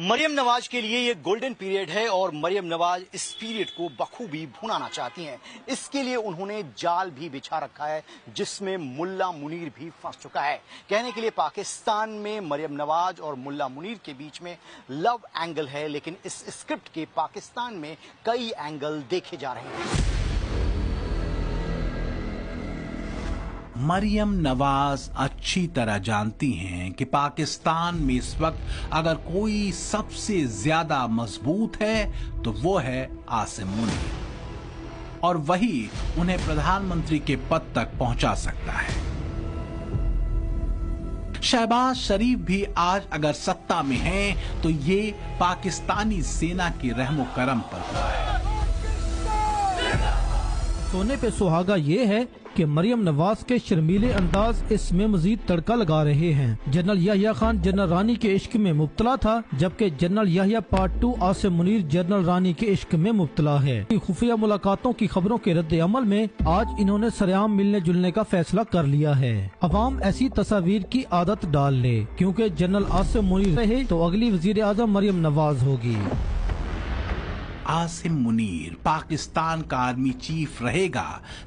मरियम नवाज के लिए ये गोल्डन पीरियड है और मरियम नवाज इस पीरियड को बखूबी भुनाना चाहती हैं। इसके लिए उन्होंने जाल भी बिछा रखा है जिसमें मुल्ला मुनीर भी फंस चुका है। कहने के लिए पाकिस्तान में मरियम नवाज और मुल्ला मुनीर के बीच में लव एंगल है, लेकिन इस स्क्रिप्ट के पाकिस्तान में कई एंगल देखे जा रहे हैं। मरियम नवाज अच्छी तरह जानती हैं कि पाकिस्तान में इस वक्त अगर कोई सबसे ज्यादा मजबूत है तो वो है आसिम मुनीर, और वही उन्हें प्रधानमंत्री के पद तक पहुंचा सकता है। शहबाज शरीफ भी आज अगर सत्ता में हैं तो ये पाकिस्तानी सेना की रहमो करम पर हुआ है। सोने पे सुहागा ये है कि मरियम नवाज के शर्मीले अंदाज इसमें मजीद तड़का लगा रहे हैं। जनरल याहिया खान जनरल रानी के इश्क में मुब्तला था, जबकि general Yahya part 2 Asim Munir general Rani के इश्क में मुब्तला है। खुफिया मुलाकातों की खबरों के रद्द अमल में आज इन्होंने सरेआम मिलने जुलने का फैसला कर लिया है। अवाम ऐसी तस्वीर की आदत डाल ले, क्योंकि जनरल आसिम मुनीर रहे तो अगली वजीर आजम मरियम नवाज होगी। आसिम मुनीर पाकिस्तान का आर्मी चीफ रहेगा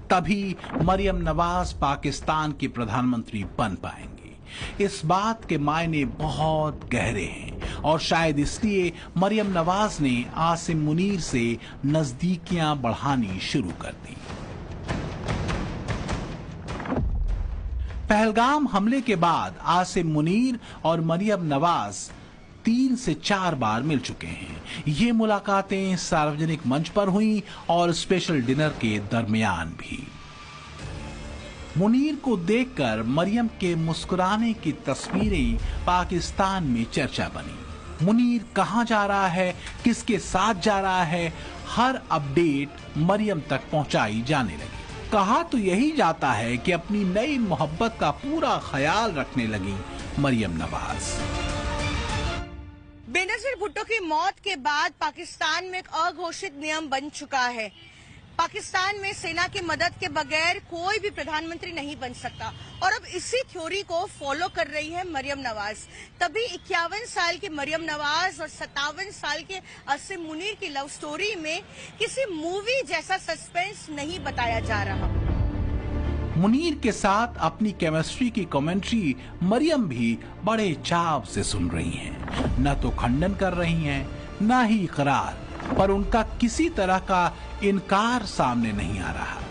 तभी मरियम नवाज पाकिस्तान की प्रधानमंत्री बन पाएंगी। इस बात के मायने बहुत गहरे हैं और शायद इसलिए मरियम नवाज ने आसिम मुनीर से नजदीकियां बढ़ानी शुरू कर दी। पहलगाम हमले के बाद आसिम मुनीर और मरियम नवाज 3 से 4 बार मिल चुके हैं। ये मुलाकातें सार्वजनिक मंच पर हुई और स्पेशल डिनर के दरमियान भी। मुनीर को देखकर मरियम के मुस्कुराने की तस्वीरें पाकिस्तान में चर्चा बनी। मुनीर कहां जा रहा है, किसके साथ जा रहा है, हर अपडेट मरियम तक पहुंचाई जाने लगी। कहा तो यही जाता है कि अपनी नई मोहब्बत का पूरा ख्याल रखने लगी मरियम नवाज। बेनजीर भुट्टो की मौत के बाद पाकिस्तान में एक अघोषित नियम बन चुका है। पाकिस्तान में सेना की मदद के बगैर कोई भी प्रधानमंत्री नहीं बन सकता, और अब इसी थ्योरी को फॉलो कर रही है मरियम नवाज। तभी 51 साल की मरियम नवाज और 57 साल के आसिम मुनीर की लव स्टोरी में किसी मूवी जैसा सस्पेंस नहीं बताया जा रहा। मुनीर के साथ अपनी केमिस्ट्री की कमेंट्री मरियम भी बड़े चाव से सुन रही हैं। न तो खंडन कर रही हैं, न ही इकरार, पर उनका किसी तरह का इनकार सामने नहीं आ रहा।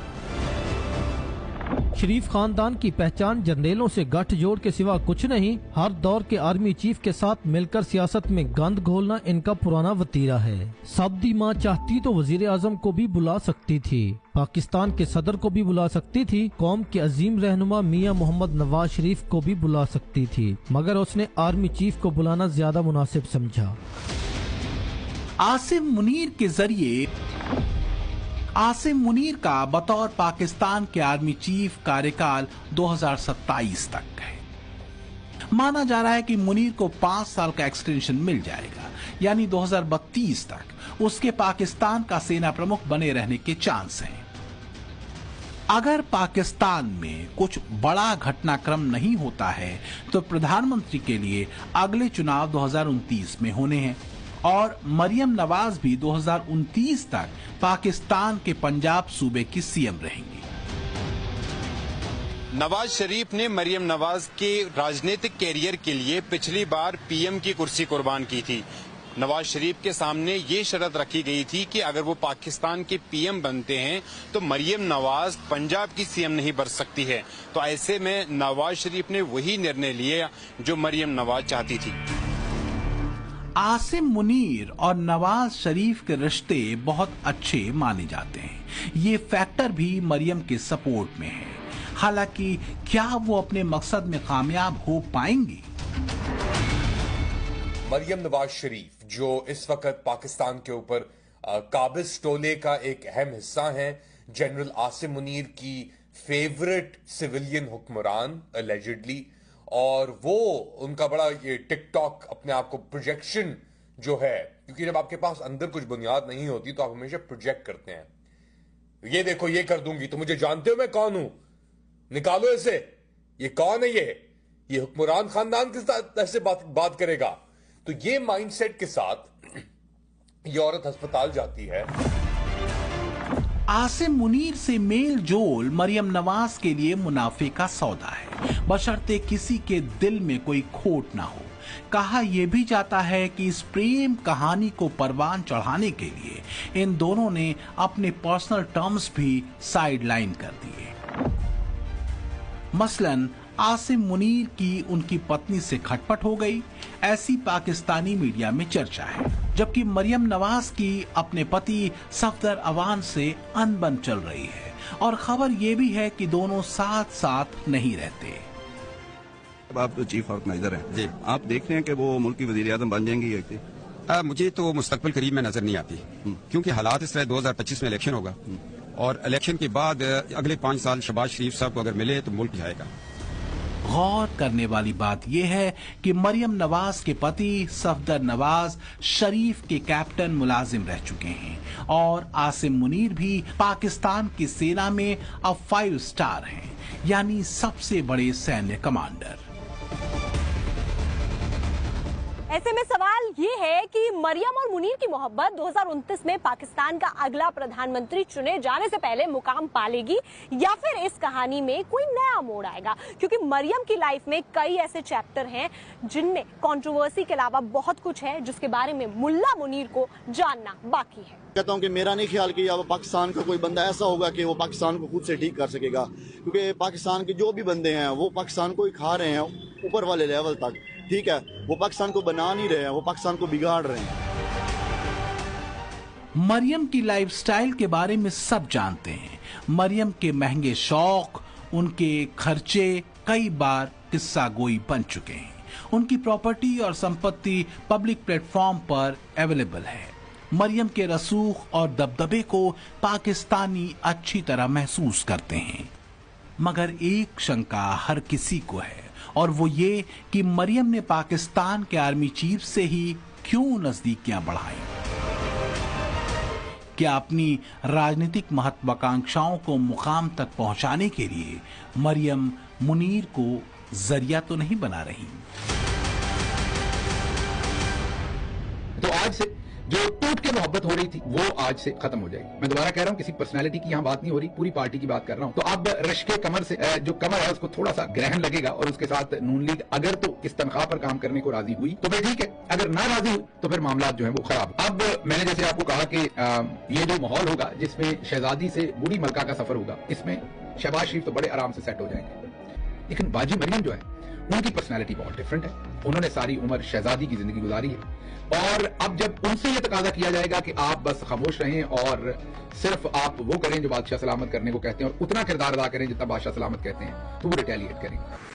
शरीफ खानदान की पहचान जर्नेलों से गठजोड़ के सिवा कुछ नहीं। हर दौर के आर्मी चीफ के साथ मिलकर सियासत में गंद घोलना इनका पुराना वतीरा है। सऊदी माँ चाहती तो वजीर आजम को भी बुला सकती थी, पाकिस्तान के सदर को भी बुला सकती थी, कौम के अजीम रहनुमा मियां मोहम्मद नवाज शरीफ को भी बुला सकती थी, मगर उसने आर्मी चीफ को बुलाना ज्यादा मुनासिब समझा। आसिम मुनीर के जरिए आसिम मुनीर का बतौर पाकिस्तान के आर्मी चीफ कार्यकाल 2027 तक है। माना जा रहा है कि मुनीर को 5 साल का एक्सटेंशन मिल जाएगा, यानी 2032 तक उसके पाकिस्तान का सेना प्रमुख बने रहने के चांस हैं। अगर पाकिस्तान में कुछ बड़ा घटनाक्रम नहीं होता है तो प्रधानमंत्री के लिए अगले चुनाव 2029 में होने हैं, और मरियम नवाज भी 2029 तक पाकिस्तान के पंजाब सूबे की सीएम रहेंगी। नवाज शरीफ ने मरियम नवाज के राजनीतिक कैरियर के लिए पिछली बार पीएम की कुर्सी कुर्बान की थी। नवाज शरीफ के सामने ये शर्त रखी गई थी कि अगर वो पाकिस्तान के पीएम बनते हैं तो मरियम नवाज पंजाब की सीएम नहीं बन सकती है। तो ऐसे में नवाज शरीफ ने वही निर्णय लिया जो मरियम नवाज चाहती थी। आसिम मुनीर और नवाज शरीफ के रिश्ते बहुत अच्छे माने जाते हैं। ये फैक्टर भी मरियम के सपोर्ट में है। हालांकि क्या वो अपने मकसद में कामयाब हो पाएंगी? मरियम नवाज शरीफ जो इस वक्त पाकिस्तान के ऊपर काबिज टोले का एक अहम हिस्सा हैं, जनरल आसिम मुनीर की फेवरेट सिविलियन हुक्मरान एलिजिडली, और वो उनका बड़ा ये टिकटॉक अपने आप को प्रोजेक्शन जो है, क्योंकि जब आपके पास अंदर कुछ बुनियाद नहीं होती तो आप हमेशा प्रोजेक्ट करते हैं। ये देखो ये कर दूंगी, तो मुझे जानते हो मैं कौन हूं, निकालो इसे, ये कौन है, ये हुक्मरान खानदान के साथ ऐसे बात करेगा। तो ये माइंडसेट के साथ ये औरत अस्पताल जाती है। आसिम मुनीर से मेल जोल मरियम नवाज के लिए मुनाफे का सौदा है, बशर्ते किसी के दिल में कोई खोट ना हो। कहा यह भी जाता है कि इस प्रेम कहानी को परवान चढ़ाने के लिए इन दोनों ने अपने पर्सनल टर्म्स भी साइडलाइन कर दिए। मसलन आसिम मुनीर की उनकी पत्नी से खटपट हो गई, ऐसी पाकिस्तानी मीडिया में चर्चा है, जबकि मरियम नवाज की अपने पति सफदर अवान से अनबन चल रही है और खबर यह भी है कि दोनों साथ साथ नहीं रहते। आप तो चीफ ऑर्गेनाइजर हैं जी, आप देख रहे हैं कि वो मुल्क की वज़ीर-ए-आज़म बन जाएंगी? मुझे तो मुस्तकबिल करीब में नजर नहीं आती, क्योंकि हालात इस तरह 2025 में इलेक्शन होगा और इलेक्शन के बाद अगले 5 साल शहबाज शरीफ साहब को अगर मिले तो मुल्क जाएगा। गौर करने वाली बात यह है कि मरियम नवाज के पति सफदर नवाज शरीफ के कैप्टन मुलाजिम रह चुके हैं और आसिम मुनीर भी पाकिस्तान की सेना में अब 5 स्टार हैं, यानी सबसे बड़े सैन्य कमांडर। ऐसे में सवाल ये है कि मरियम और मुनीर की मोहब्बत 2029 में पाकिस्तान का अगला प्रधानमंत्री चुने जाने से पहले मुकाम पालेगी या फिर इस कहानी में कोई नया मोड़ आएगा, क्योंकि मरियम की लाइफ में कई ऐसे चैप्टर हैं जिनमें कंट्रोवर्सी के अलावा बहुत कुछ है जिसके बारे में मुल्ला मुनीर को जानना बाकी है। कहता हूं कि मेरा नहीं ख्याल कि अब पाकिस्तान का कोई बंदा ऐसा होगा कि वो पाकिस्तान को खुद से ठीक कर सकेगा, क्योंकि पाकिस्तान के जो भी बंदे हैं वो पाकिस्तान को ही खा रहे हैं ऊपर वाले लेवल तक। ठीक है, वो पाकिस्तान को बना नहीं रहे हैं, वो पाकिस्तान को बिगाड़ रहे हैं। मरियम की लाइफस्टाइल के बारे में सब जानते हैं। मरियम के महंगे शौक, उनके खर्चे कई बार किस्सा गोई बन चुके हैं। उनकी प्रॉपर्टी और संपत्ति पब्लिक प्लेटफॉर्म पर अवेलेबल है। मरियम के रसूख और दबदबे को पाकिस्तानी अच्छी तरह महसूस करते हैं, मगर एक शंका हर किसी को है और वो ये कि मरियम ने पाकिस्तान के आर्मी चीफ से ही क्यों नजदीकियां बढ़ाई। क्या अपनी राजनीतिक महत्वाकांक्षाओं को मुकाम तक पहुंचाने के लिए मरियम मुनीर को जरिया तो नहीं बना रही? तो आज से जो टूट के मोहब्बत हो रही थी वो आज से खत्म हो जाएगी। मैं दोबारा कह रहा हूँ, किसी पर्सनालिटी की यहाँ बात नहीं हो रही, पूरी पार्टी की बात कर रहा हूँ। तो अब रश्के कमर से जो कमर है उसको थोड़ा सा ग्रहण लगेगा और उसके साथ नून लीग अगर तो इस तनख्वाह पर काम करने को राजी हुई तो फिर ठीक है, अगर ना राजी हुई तो फिर मामला जो है वो खराब। अब मैंने जैसे आपको कहा कि ये जो माहौल होगा जिसमें शहजादी से बूढ़ी मलका का सफर होगा, इसमें शहबाज शरीफ तो बड़े आराम से सेट हो जाएंगे, लेकिन बाजी मरियम जो है उनकी पर्सनैलिटी बहुत डिफरेंट है। उन्होंने सारी उम्र शहजादी की जिंदगी गुजारी है और अब जब उनसे ये तकाजा किया जाएगा कि आप बस खामोश रहें और सिर्फ आप वो करें जो बादशाह सलामत करने को कहते हैं और उतना किरदार अदा करें जितना बादशाह सलामत कहते हैं, तो वो रिटेलिएट करेंगे।